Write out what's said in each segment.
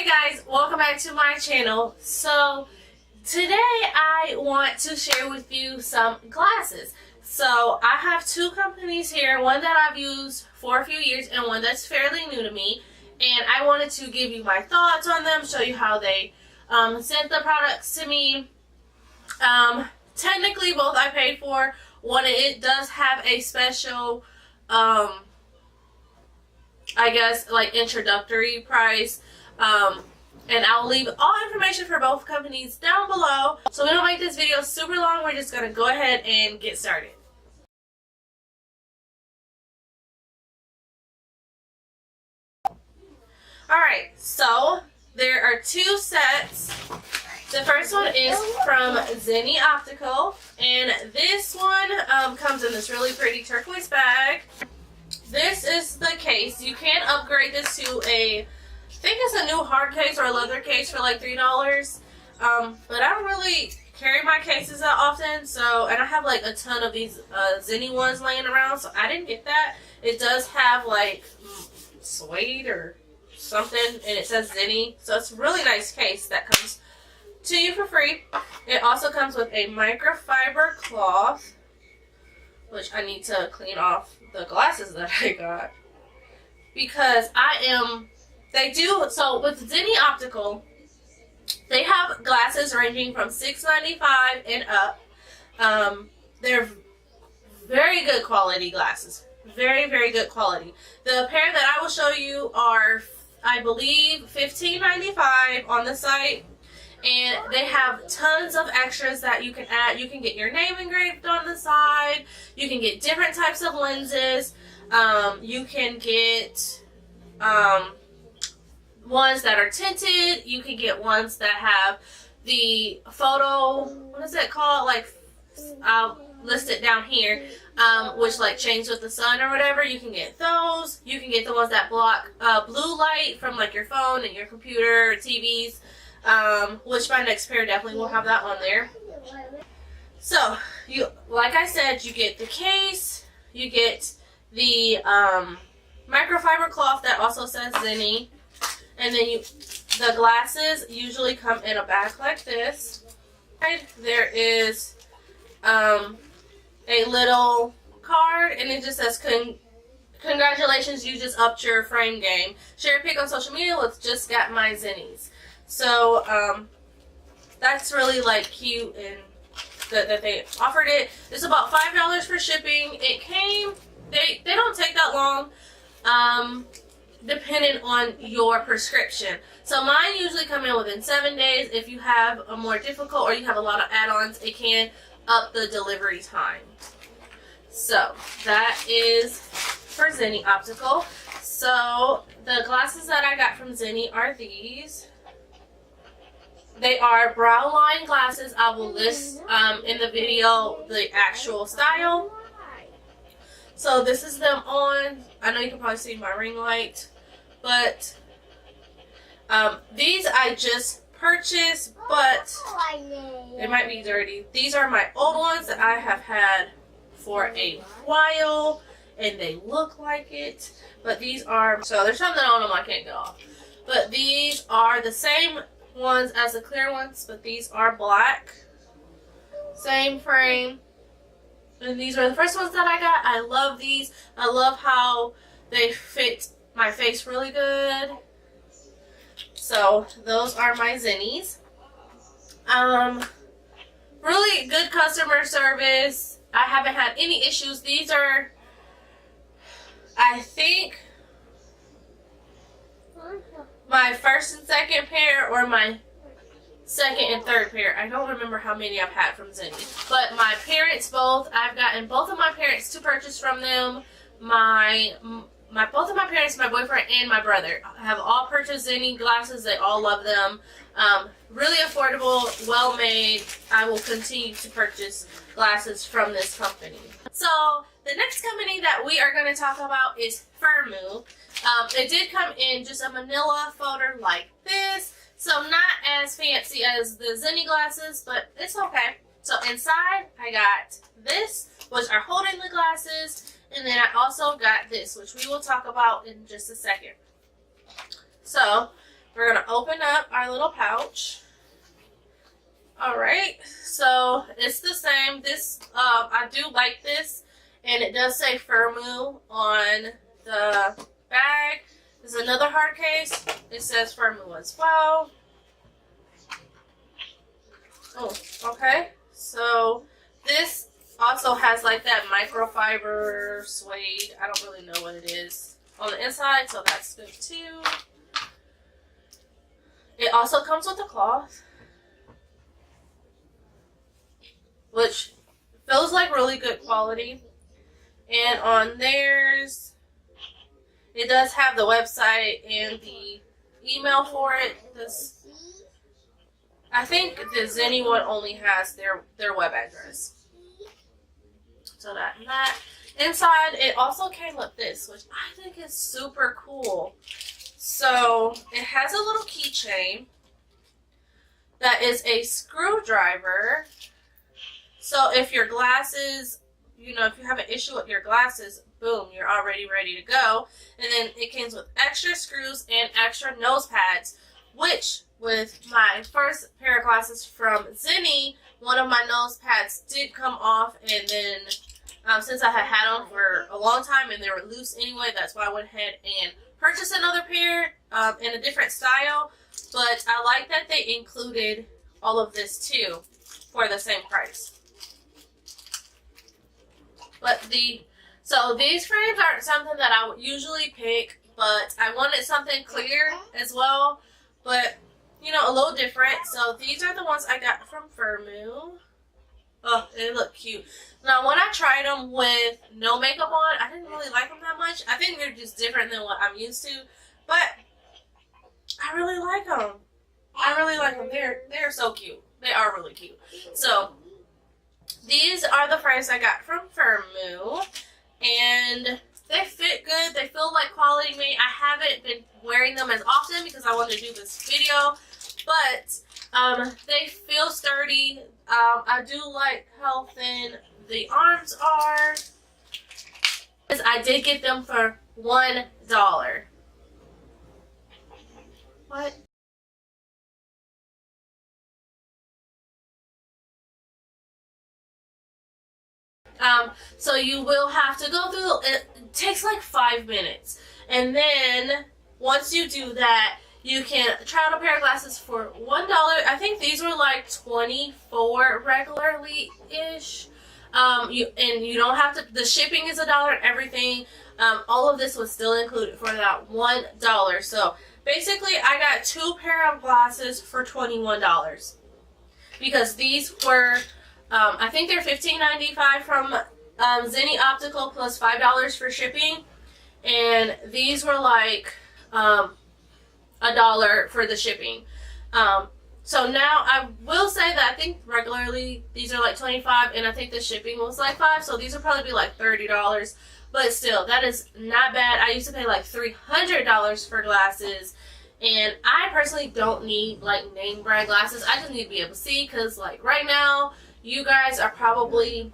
Hey guys, welcome back to my channel. So today I want to share with you some glasses. So I have two companies here, one that I've used for a few years and one that's fairly new to me. And I wanted to give you my thoughts on them, show you how they sent the products to me. Technically both I paid for. One, it does have a special I guess like introductory price. And I'll leave all information for both companies down below. So we don't make this video super long. We're just going to go ahead and get started. Alright, so there are two sets. The first one is from ZENNI Optical. And this one comes in this really pretty turquoise bag. This is the case. You can upgrade this to I think it's a new hard case or a leather case for like $3. But I don't really carry my cases that often, and I have like a ton of these ZENNI ones laying around, so I didn't get that. It does have like suede or something, and it says ZENNI, so it's a really nice case that comes to you for free. It also comes with a microfiber cloth, which I need to clean off the glasses that I got because so with ZENNI Optical, they have glasses ranging from $6.95 and up. They're very good quality glasses. Very, very good quality. The pair that I will show you are, I believe, $15.95 on the site. And they have tons of extras that you can add. You can get your name engraved on the side. You can get different types of lenses. You can get ones that are tinted. You can get ones that have the photo, what is it called? Like, I'll list it down here, which like change with the sun or whatever. You can get those. You can get the ones that block blue light from like your phone and your computer or TVs, which my next pair definitely will have that on there. So, like I said, you get the case, you get the microfiber cloth that also says ZENNI. And then the glasses usually come in a bag like this. There is a little card, and it just says, congratulations, you just upped your frame game. Share a pic on social media with just got my ZENNIs. So that's really like cute, and that they offered it. It's about $5 for shipping. It came, they don't take that long. Depending on your prescription. So mine usually come in within 7 days. If you have a more difficult or you have a lot of add-ons, it can up the delivery time. So that is for ZENNI Optical. So the glasses that I got from ZENNI are these. They are brow line glasses. I will list in the video the actual style. So this is them on. I know you can probably see my ring light. But these I just purchased, but they might be dirty. These are my old ones that I have had for a while, and they look like it. But these are, so there's something on them I can't get off. But these are the same ones as the clear ones, but these are black. Same frame. And these are the first ones that I got. I love these. I love how they fit my face really good. So those are my ZENNIs. Really good customer service. I haven't had any issues. These are, I think, my first and second pair, or my second and third pair. I don't remember how many I've had from ZENNI. But my parents both, I've gotten both of my parents to purchase from them. Both of my parents, my boyfriend, and my brother have all purchased ZENNI glasses. They all love them. Really affordable, well made. I will continue to purchase glasses from this company. So the next company that we are going to talk about is FIRMOO. It did come in just a manila folder like this. So not as fancy as the ZENNI glasses, but it's okay. So inside I got this, which are holding the glasses. And then I also got this, which we will talk about in just a second. So we're going to open up our little pouch. Alright, so it's the same. This, I do like this, and it does say Firmoo on the bag. There's another hard case. It says Firmoo as well. Oh, okay. So this also has like that microfiber suede. I don't really know what it is on the inside, so that's good too. It also comes with a cloth, which feels like really good quality. And on theirs, it does have the website and the email for it. This, I think the ZENNI one only has their web address. So that and that. Inside, it also came with this, which I think is super cool. So it has a little keychain that is a screwdriver. So if your glasses, you know, if you have an issue with your glasses, boom, you're already ready to go. And then it comes with extra screws and extra nose pads, which with my first pair of glasses from ZENNI, one of my nose pads did come off, and then since I had had them for a long time and they were loose anyway, that's why I went ahead and purchased another pair in a different style. But I like that they included all of this too for the same price. But so these frames aren't something that I would usually pick, but I wanted something clear as well, but you know, a little different. So these are the ones I got from Firmoo. Oh, they look cute. Now, when I tried them with no makeup on, I didn't really like them that much. I think they're just different than what I'm used to, but I really like them. I really like them. They're so cute. They are really cute. So these are the frames I got from Firmoo, and they fit good. They feel like quality made. I haven't been wearing them as often because I wanted to do this video, but they feel sturdy. I do like how thin the arms are. I did get them for $1. What? So you will have to go through, it takes like 5 minutes. And then once you do that, you can try on a pair of glasses for $1. I think these were like $24 regularly-ish. You don't have to, the shipping is $1 and everything. All of this was still included for that $1. So basically I got 2 pair of glasses for $21. Because these were, I think they're $15.95 from ZENNI Optical plus $5 for shipping. And these were like $1 for the shipping. So now I will say that I think regularly these are like $25, and I think the shipping was like $5, so these will probably be like $30. But still, that is not bad. I used to pay like $300 for glasses, and I personally don't need like name brand glasses. I just need to be able to see, because like right now, you guys are probably,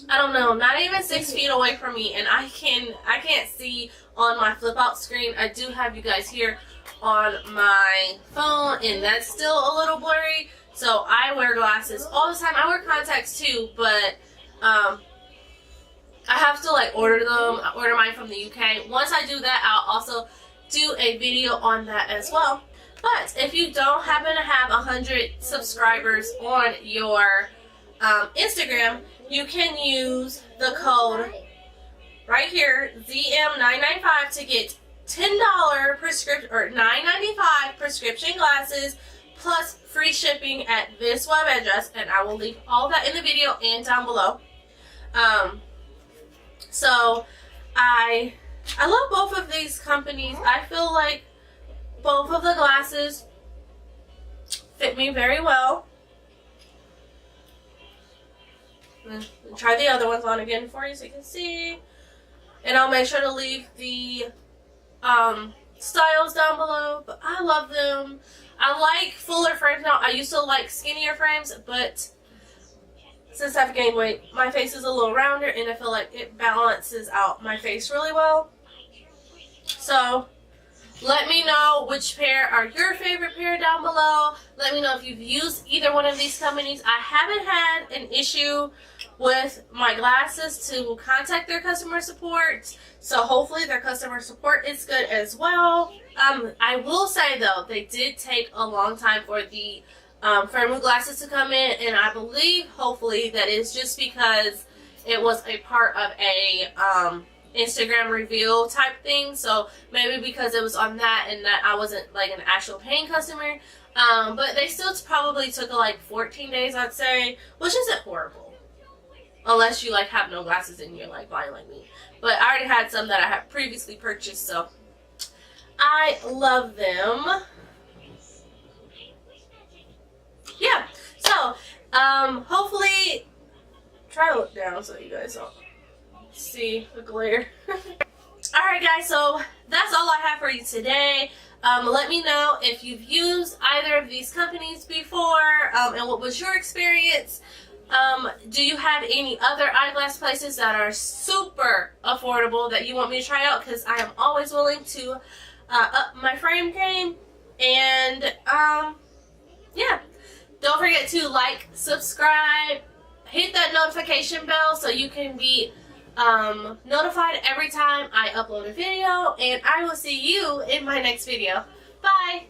I don't know, not even 6 feet away from me, and I can't see on my flip out screen. I do have you guys here on my phone, and that's still a little blurry. So I wear glasses all the time. I wear contacts too, but I have to like order them. I order mine from the UK. Once I do that, I'll also do a video on that as well. But if you don't happen to have 100 subscribers on your Instagram, you can use the code right here, ZM995, to get $10 prescription or $9.95 prescription glasses plus free shipping at this web address, and I will leave all that in the video and down below. So I love both of these companies. I feel like both of the glasses fit me very well. Try the other ones on again for you so you can see, and I'll make sure to leave the styles down below. But I love them. I like fuller frames now. I used to like skinnier frames, but since I've gained weight, my face is a little rounder, and I feel like it balances out my face really well. So Let me know which pair are your favorite pair down below. Let me know if you've used either one of these companies. I haven't had an issue with my glasses to contact their customer support, so hopefully their customer support is good as well. I will say though, they did take a long time for the Firmoo glasses to come in, and I believe hopefully that is just because it was a part of a Instagram reveal type thing, so maybe because it was on that and that I wasn't like an actual paying customer, but they still probably took like 14 days, I'd say, which isn't horrible unless you like have no glasses and you're like blind like me. But I already had some that I had previously purchased, so I love them. Yeah, so hopefully try to look down so you guys don't see the glare. Alright guys, so that's all I have for you today. Let me know if you've used either of these companies before, and what was your experience. Do you have any other eyeglass places that are super affordable that you want me to try out? Because I am always willing to up my frame game. And yeah, don't forget to like, subscribe, hit that notification bell so you can be notified every time I upload a video, and I will see you in my next video. Bye!